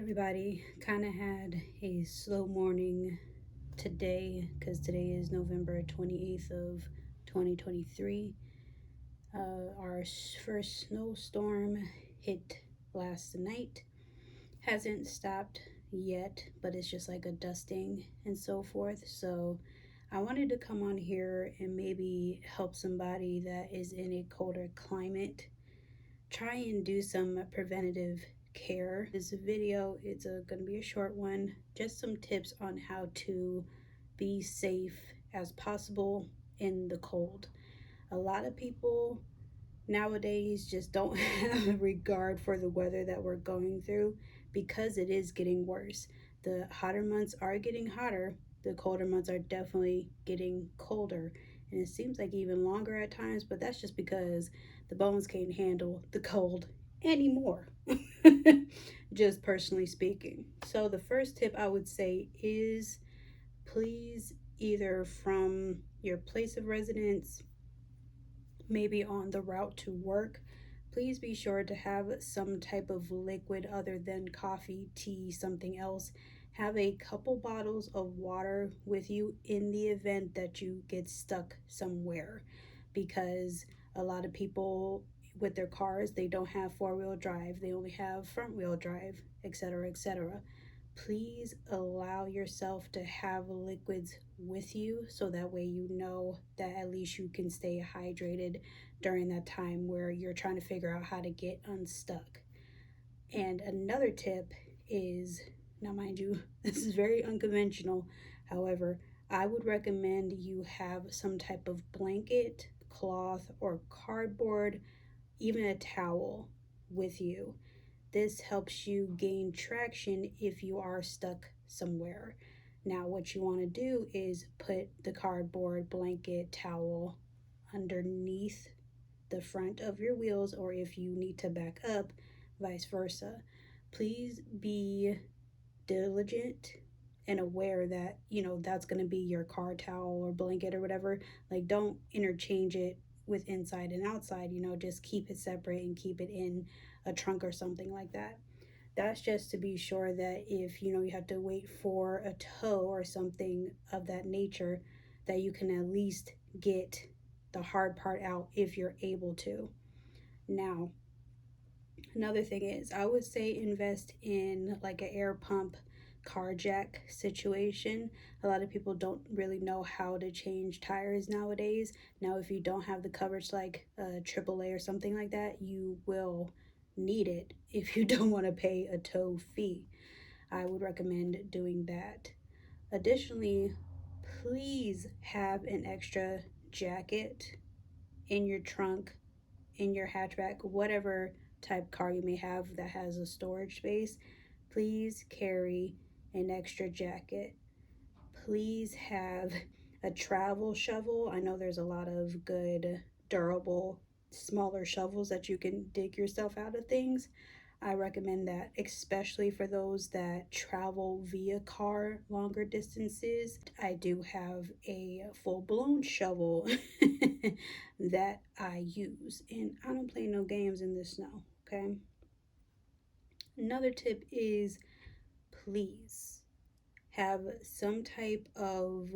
Everybody, kind of had a slow morning today because today is November 28th of 2023. Our first snowstorm hit last night. Hasn't stopped yet, but it's just like a dusting and so forth. So I wanted to come on here and maybe help somebody that is in a colder climate try and do some preventative care. This video, it's going to be a short one, just some tips on how to be safe as possible in the cold. A lot of people nowadays just don't have a regard for the weather that we're going through because it is getting worse. The hotter months are getting hotter, the colder months are definitely getting colder, and it seems like even longer at times, but that's just because the bones can't handle the cold anymore. Just personally speaking. So the first tip I would say is please, either from your place of residence, maybe on the route to work, please be sure to have some type of liquid other than coffee, tea, something else. Have a couple bottles of water with you in the event that you get stuck somewhere, because a lot of people with their cars, they don't have four-wheel drive, they only have front-wheel drive, etc., etc. Please allow yourself to have liquids with you so that way you know that at least you can stay hydrated during that time where you're trying to figure out how to get unstuck. And another tip is, now mind you, this is very unconventional. However, I would recommend you have some type of blanket, cloth, or cardboard, even a towel with you. This helps you gain traction if you are stuck somewhere. Now, what you want to do is put the cardboard, blanket, towel underneath the front of your wheels, or if you need to back up, vice versa. Please be diligent and aware that, that's going to be your car towel or blanket or whatever. Like, don't interchange it with inside and outside, just keep it separate and keep it in a trunk or something like that. That's just to be sure that if you have to wait for a tow or something of that nature, that you can at least get the hard part out if you're able to. Now, another thing is, I would say invest in like an air pump car jack situation. A lot of people don't really know how to change tires nowadays. Now, if you don't have the coverage like AAA or something like that, you will need it if you don't want to pay a tow fee. I would recommend doing that. Additionally, please have an extra jacket in your trunk, in your hatchback, whatever type car you may have that has a storage space. Please carry an extra jacket. Please have a travel shovel. I know there's a lot of good, durable, smaller shovels that you can dig yourself out of things. I recommend that, especially for those that travel via car longer distances. I do have a full-blown shovel that I use, and I don't play no games in the snow, okay? Another tip is please have some type of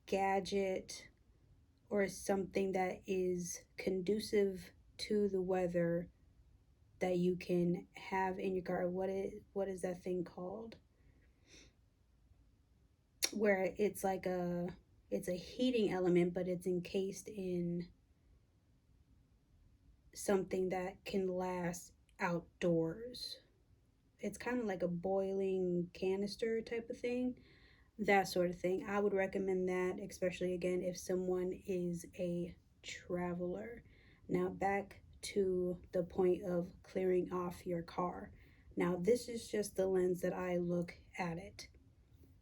gadget or something that is conducive to the weather that you can have in your car. What is that thing called? Where it's like it's a heating element, but it's encased in something that can last outdoors. It's kind of like a boiling canister type of thing, that sort of thing. I would recommend that, especially again if someone is a traveler. Now, back to the point of clearing off your car. Now, this is just the lens that I look at it.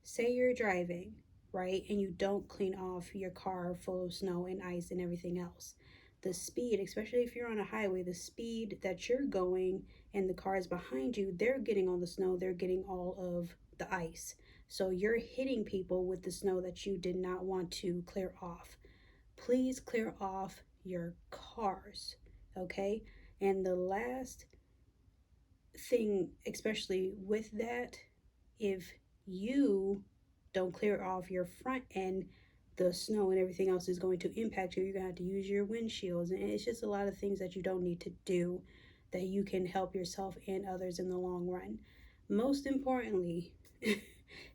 Say you're driving, right, and you don't clean off your car full of snow and ice and everything else. The speed, especially if you're on a highway, the speed that you're going and the cars behind you, they're getting all the snow, they're getting all of the ice. So you're hitting people with the snow that you did not want to clear off. Please clear off your cars, okay? And the last thing, especially with that, if you don't clear off your front end, the snow and everything else is going to impact you. You're going to have to use your windshields. And it's just a lot of things that you don't need to do that you can help yourself and others in the long run. Most importantly,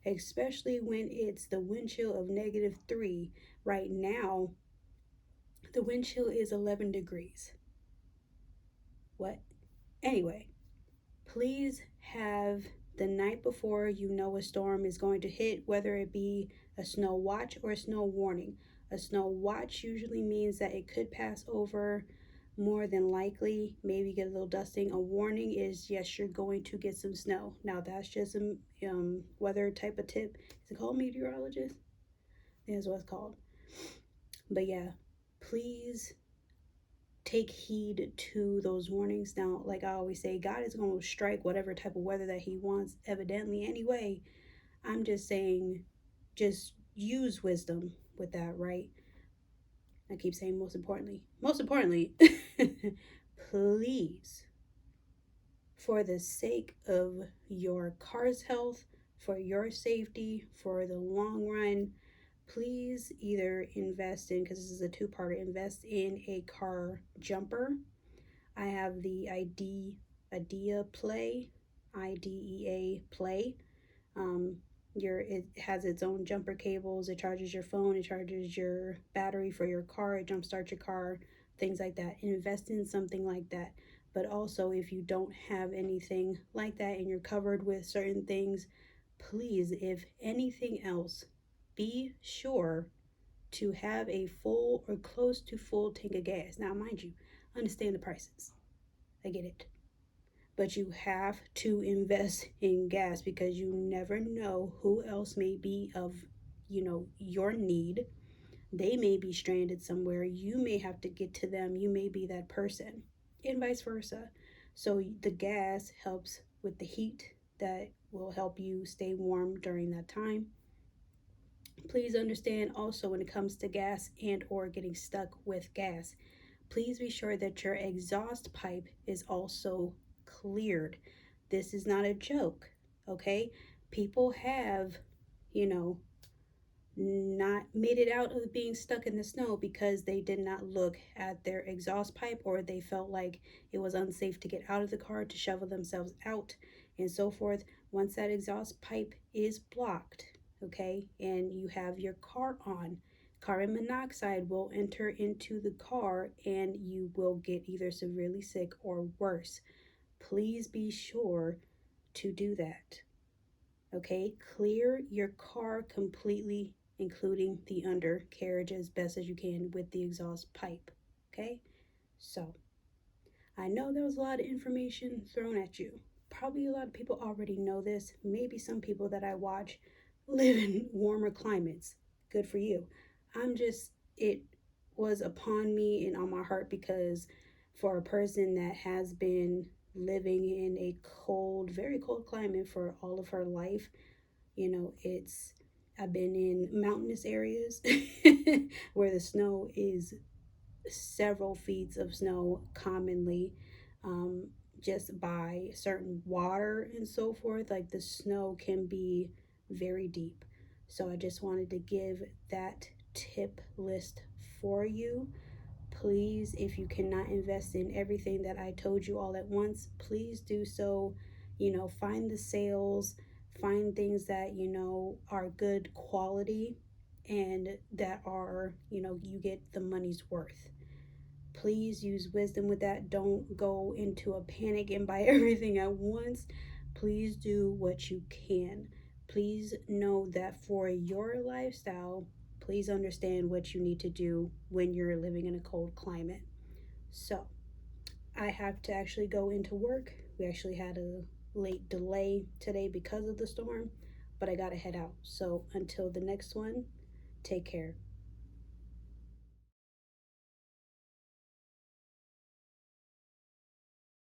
especially when it's the wind chill of -3, right now, the wind chill is 11 degrees. What? Anyway, please have the night before you know a storm is going to hit, whether it be a snow watch or a snow warning. A snow watch usually means that it could pass over, more than likely, maybe get a little dusting. A warning is, yes, you're going to get some snow. Now, that's just a weather type of tip. Is it called meteorologist? That's what it's called. But yeah, please take heed to those warnings. Now, like I always say, God is going to strike whatever type of weather that He wants, evidently, anyway. I'm just saying, just use wisdom with that, right? I keep saying most importantly, please, for the sake of your car's health, for your safety, for the long run, please either invest in, because this is a two-parter, invest in a car jumper. I have the IDEA Play, IDEA Play. It has its own jumper cables. It charges your phone. It charges your battery for your car. It jumpstarts your car. Things like that. Invest in something like that. But also, if you don't have anything like that and you're covered with certain things, please, if anything else, be sure to have a full or close to full tank of gas. Now, mind you, understand the prices. I get it. But you have to invest in gas because you never know who else may be of, your need. They may be stranded somewhere. You may have to get to them. You may be that person, and vice versa. So the gas helps with the heat that will help you stay warm during that time. Please understand also, when it comes to gas and or getting stuck with gas, please be sure that your exhaust pipe is also cleared. This is not a joke, okay? People have, you know, not made it out of being stuck in the snow because they did not look at their exhaust pipe, or they felt like it was unsafe to get out of the car to shovel themselves out and so forth. Once that exhaust pipe is blocked, okay, and you have your car on, carbon monoxide will enter into the car and you will get either severely sick or worse. Please be sure to do that. Okay, clear your car completely, including the undercarriage, as best as you can with the exhaust pipe. Okay, so I know there was a lot of information thrown at you. Probably a lot of people already know this. Maybe some people that I watch live in warmer climates. Good for you. It was upon me and on my heart because for a person that has been living in a cold, very cold climate for all of her life, I've been in mountainous areas where the snow is several feet of snow commonly, um, just by certain water and so forth. Like, the snow can be very deep. So I just wanted to give that tip list for you. Please, if you cannot invest in everything that I told you all at once, please do so. Find the sales, find things that are good quality and that are, you get the money's worth. Please use wisdom with that. Don't go into a panic and buy everything at once. Please do what you can. Please know that for your lifestyle, please understand what you need to do when you're living in a cold climate. So, I have to actually go into work. We actually had a late delay today because of the storm, but I gotta head out. So, until the next one, take care.